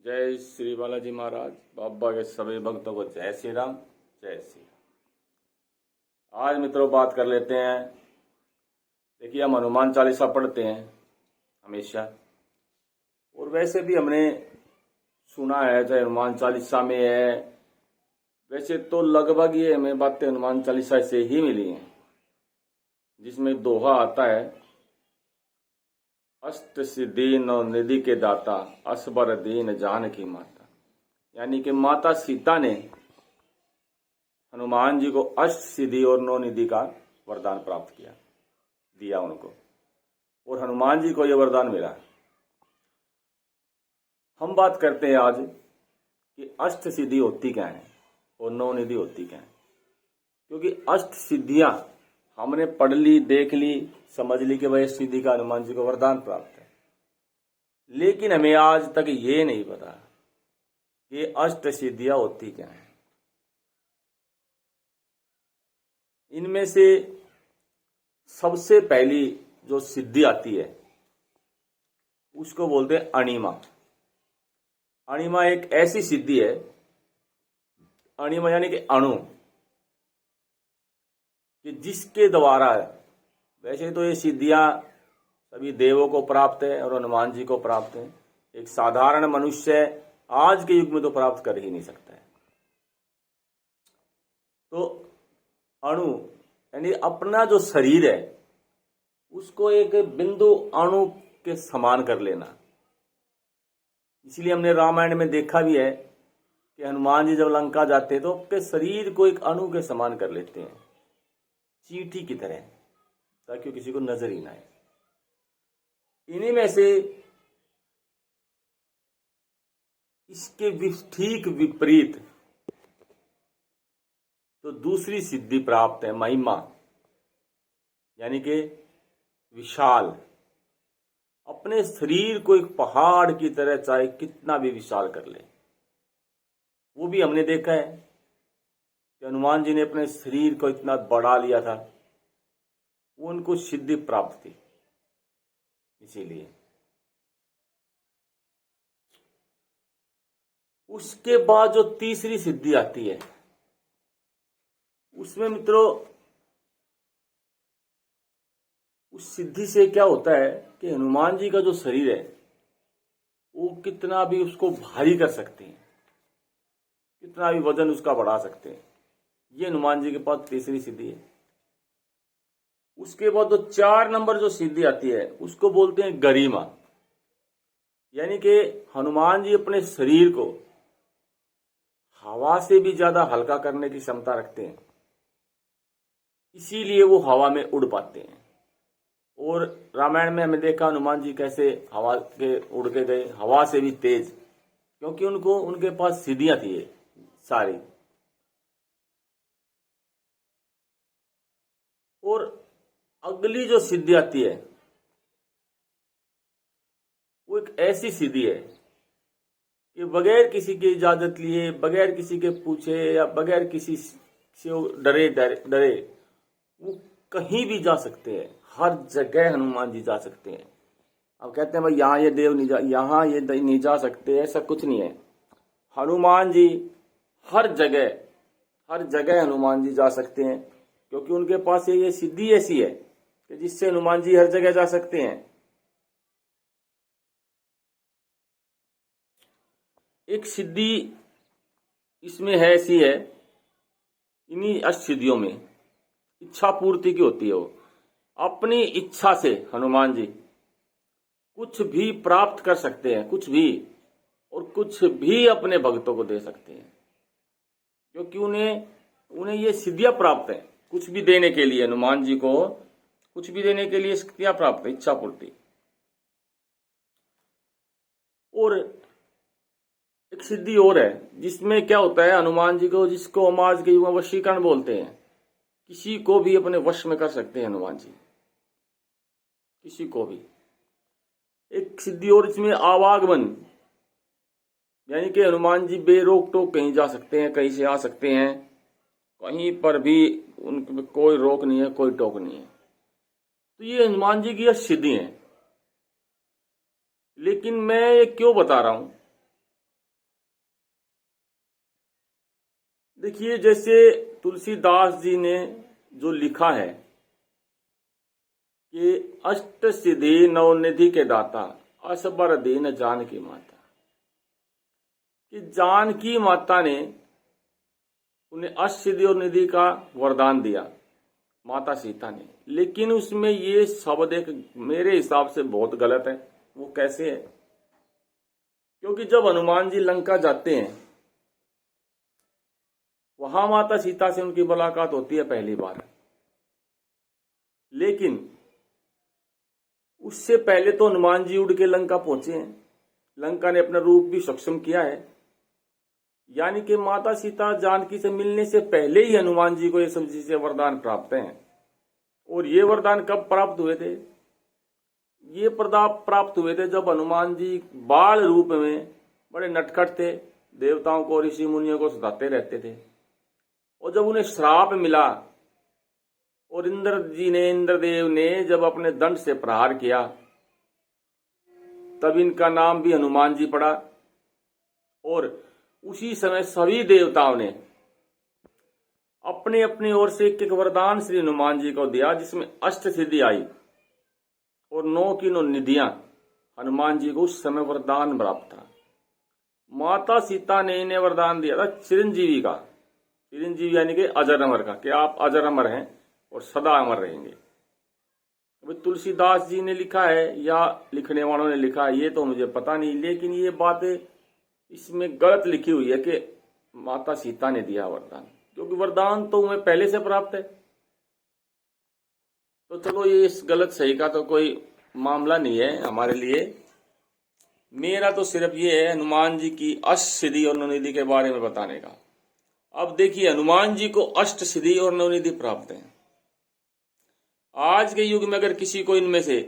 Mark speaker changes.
Speaker 1: जय श्री बालाजी महाराज। बाबा के सभी भक्तों को जय श्री राम, जय श्री राम। आज मित्रों बात कर लेते हैं। देखिए, हम हनुमान चालीसा पढ़ते हैं हमेशा, और वैसे भी हमने सुना है, चाहे हनुमान चालीसा में है, वैसे तो लगभग ये हमें बातें हनुमान चालीसा से ही मिली हैं, जिसमें दोहा आता है, अष्ट सिद्धि नौ निधि के दाता, असबर दीन जानकी माता। यानी कि माता सीता ने हनुमान जी को अष्ट सिद्धि और नौ निधि का वरदान प्राप्त दिया उनको, और हनुमान जी को यह वरदान मिला। हम बात करते हैं आज कि अष्ट सिद्धि होती क्या है और नौ निधि होती क्या है, क्योंकि अष्ट सिद्धियां हमने पढ़ ली, देख ली, समझ ली कि वह सिद्धि का हनुमान जी को वरदान प्राप्त है, लेकिन हमें आज तक ये नहीं पता कि अष्ट सिद्धियां होती क्या है। इनमें से सबसे पहली जो सिद्धि आती है उसको बोलते हैं अणिमा। अणिमा एक ऐसी सिद्धि है, अणिमा यानी कि अणु, कि जिसके द्वारा, वैसे तो ये सिद्धियां सभी देवों को प्राप्त है और हनुमान जी को प्राप्त है, एक साधारण मनुष्य आज के युग में तो प्राप्त कर ही नहीं सकता है। तो अणु यानी अपना जो शरीर है उसको एक बिंदु अणु के समान कर लेना। इसलिए हमने रामायण में देखा भी है कि हनुमान जी जब लंका जाते हैं तो अपने शरीर को एक अणु के समान कर लेते हैं, चींटी की तरह, ताकि किसी को नजर ही ना आए। इन्हीं में से इसके ठीक विपरीत तो दूसरी सिद्धि प्राप्त है, महिमा, यानी कि विशाल। अपने शरीर को एक पहाड़ की तरह चाहे कितना भी विशाल कर ले। वो भी हमने देखा है कि हनुमान जी ने अपने शरीर को इतना बढ़ा लिया था, वो उनको सिद्धि प्राप्त थी। इसीलिए उसके बाद जो तीसरी सिद्धि आती है उसमें मित्रों, उस सिद्धि से क्या होता है कि हनुमान जी का जो शरीर है वो कितना भी उसको भारी कर सकते हैं, कितना भी वजन उसका बढ़ा सकते हैं। ये हनुमान जी के पास तीसरी सिद्धि है। उसके बाद जो 4 नंबर जो सिद्धि आती है उसको बोलते हैं गरिमा, यानी कि हनुमान जी अपने शरीर को हवा से भी ज्यादा हल्का करने की क्षमता रखते हैं, इसीलिए वो हवा में उड़ पाते हैं। और रामायण में हमें देखा हनुमान जी कैसे हवा के उड़ के गए, हवा से भी तेज, क्योंकि उनके पास सिद्धियां थी सारी। और अगली जो सिद्धि आती है वो एक ऐसी सिद्धि है कि बगैर किसी की इजाजत लिए, बगैर किसी के पूछे या बगैर किसी से डरे वो कहीं भी जा सकते हैं। हर जगह हनुमान जी जा सकते हैं। अब कहते हैं भाई यहाँ ये देव नहीं यहाँ ये नहीं जा सकते, ऐसा कुछ नहीं है। हनुमान जी हर जगह हनुमान जी जा सकते हैं, क्योंकि उनके पास ये सिद्धि ऐसी है कि जिससे हनुमान जी हर जगह जा सकते हैं। एक सिद्धि इसमें है, ऐसी है, इन्हीं अष्ट सिद्धियों में इच्छा पूर्ति की होती है। वो अपनी इच्छा से हनुमान जी कुछ भी प्राप्त कर सकते हैं, कुछ भी, और कुछ भी अपने भक्तों को दे सकते हैं, क्योंकि उन्हें ये सिद्धियां प्राप्त है। कुछ भी देने के लिए, हनुमान जी को कुछ भी देने के लिए शक्तियां प्राप्त है, इच्छा पूर्ति। और एक सिद्धि और है जिसमें क्या होता है, हनुमान जी को, जिसको हम आज के युग में वशीकरण बोलते हैं, किसी को भी अपने वश में कर सकते हैं हनुमान जी, किसी को भी। एक सिद्धि और इसमें आवागमन, यानी कि हनुमान जी बेरोक टोक कहीं जा सकते हैं, कहीं से आ सकते हैं, कहीं पर भी उनके कोई रोक नहीं है, कोई टोक नहीं है। तो ये हनुमान जी की यह सिद्धि है। लेकिन मैं ये क्यों बता रहा हूं देखिए, जैसे तुलसीदास जी ने जो लिखा है कि अष्ट सिद्धि नवनिधि के दाता असबर दीन जानकी माता, कि जानकी माता ने उन्हें अष्ट सिद्धि और निधि का वरदान दिया, माता सीता ने। लेकिन उसमें ये शब्द एक मेरे हिसाब से बहुत गलत है। वो कैसे है? क्योंकि जब हनुमान जी लंका जाते हैं, वहां माता सीता से उनकी मुलाकात होती है पहली बार, लेकिन उससे पहले तो हनुमान जी उड़ के लंका पहुंचे हैं। लंका ने अपना रूप भी सक्षम किया है, यानी कि माता सीता जानकी से मिलने से पहले ही हनुमान जी को ये सब चीजें वरदान प्राप्त हैं। और ये वरदान कब प्राप्त हुए थे? ये प्रताप प्राप्त हुए थे जब हनुमान जी बाल रूप में बड़े नटखट थे, देवताओं को ऋषि मुनियों को सताते रहते थे। और जब उन्हें श्राप मिला और इंद्रदेव ने जब अपने दंड से प्रहार किया, तब इनका नाम भी हनुमान जी पड़ा। और उसी समय सभी देवताओं ने अपने अपनी ओर से एक एक वरदान श्री हनुमान जी को दिया, जिसमें अष्ट सिद्धि आई और 9 की 9 निधियां हनुमान जी को उस समय वरदान प्राप्त था। माता सीता ने इन्हें वरदान दिया था चिरंजीवी का, चिरंजीवी यानी कि अजर अमर का, कि आप अजर अमर हैं और सदा अमर रहेंगे। अभी तुलसीदास जी ने लिखा है या लिखने वालों ने लिखा है ये तो मुझे पता नहीं, लेकिन ये बातें इसमें गलत लिखी हुई है कि माता सीता ने दिया वरदान, क्योंकि वरदान तो उन्हें पहले से प्राप्त है। तो चलो, ये इस गलत सही का तो कोई मामला नहीं है हमारे लिए। मेरा तो सिर्फ ये है हनुमान जी की अष्ट सिद्धि और नवनिधि के बारे में बताने का। अब देखिए, हनुमान जी को अष्ट सिद्धि और नवनिधि प्राप्त है। आज के युग में अगर किसी को इनमें से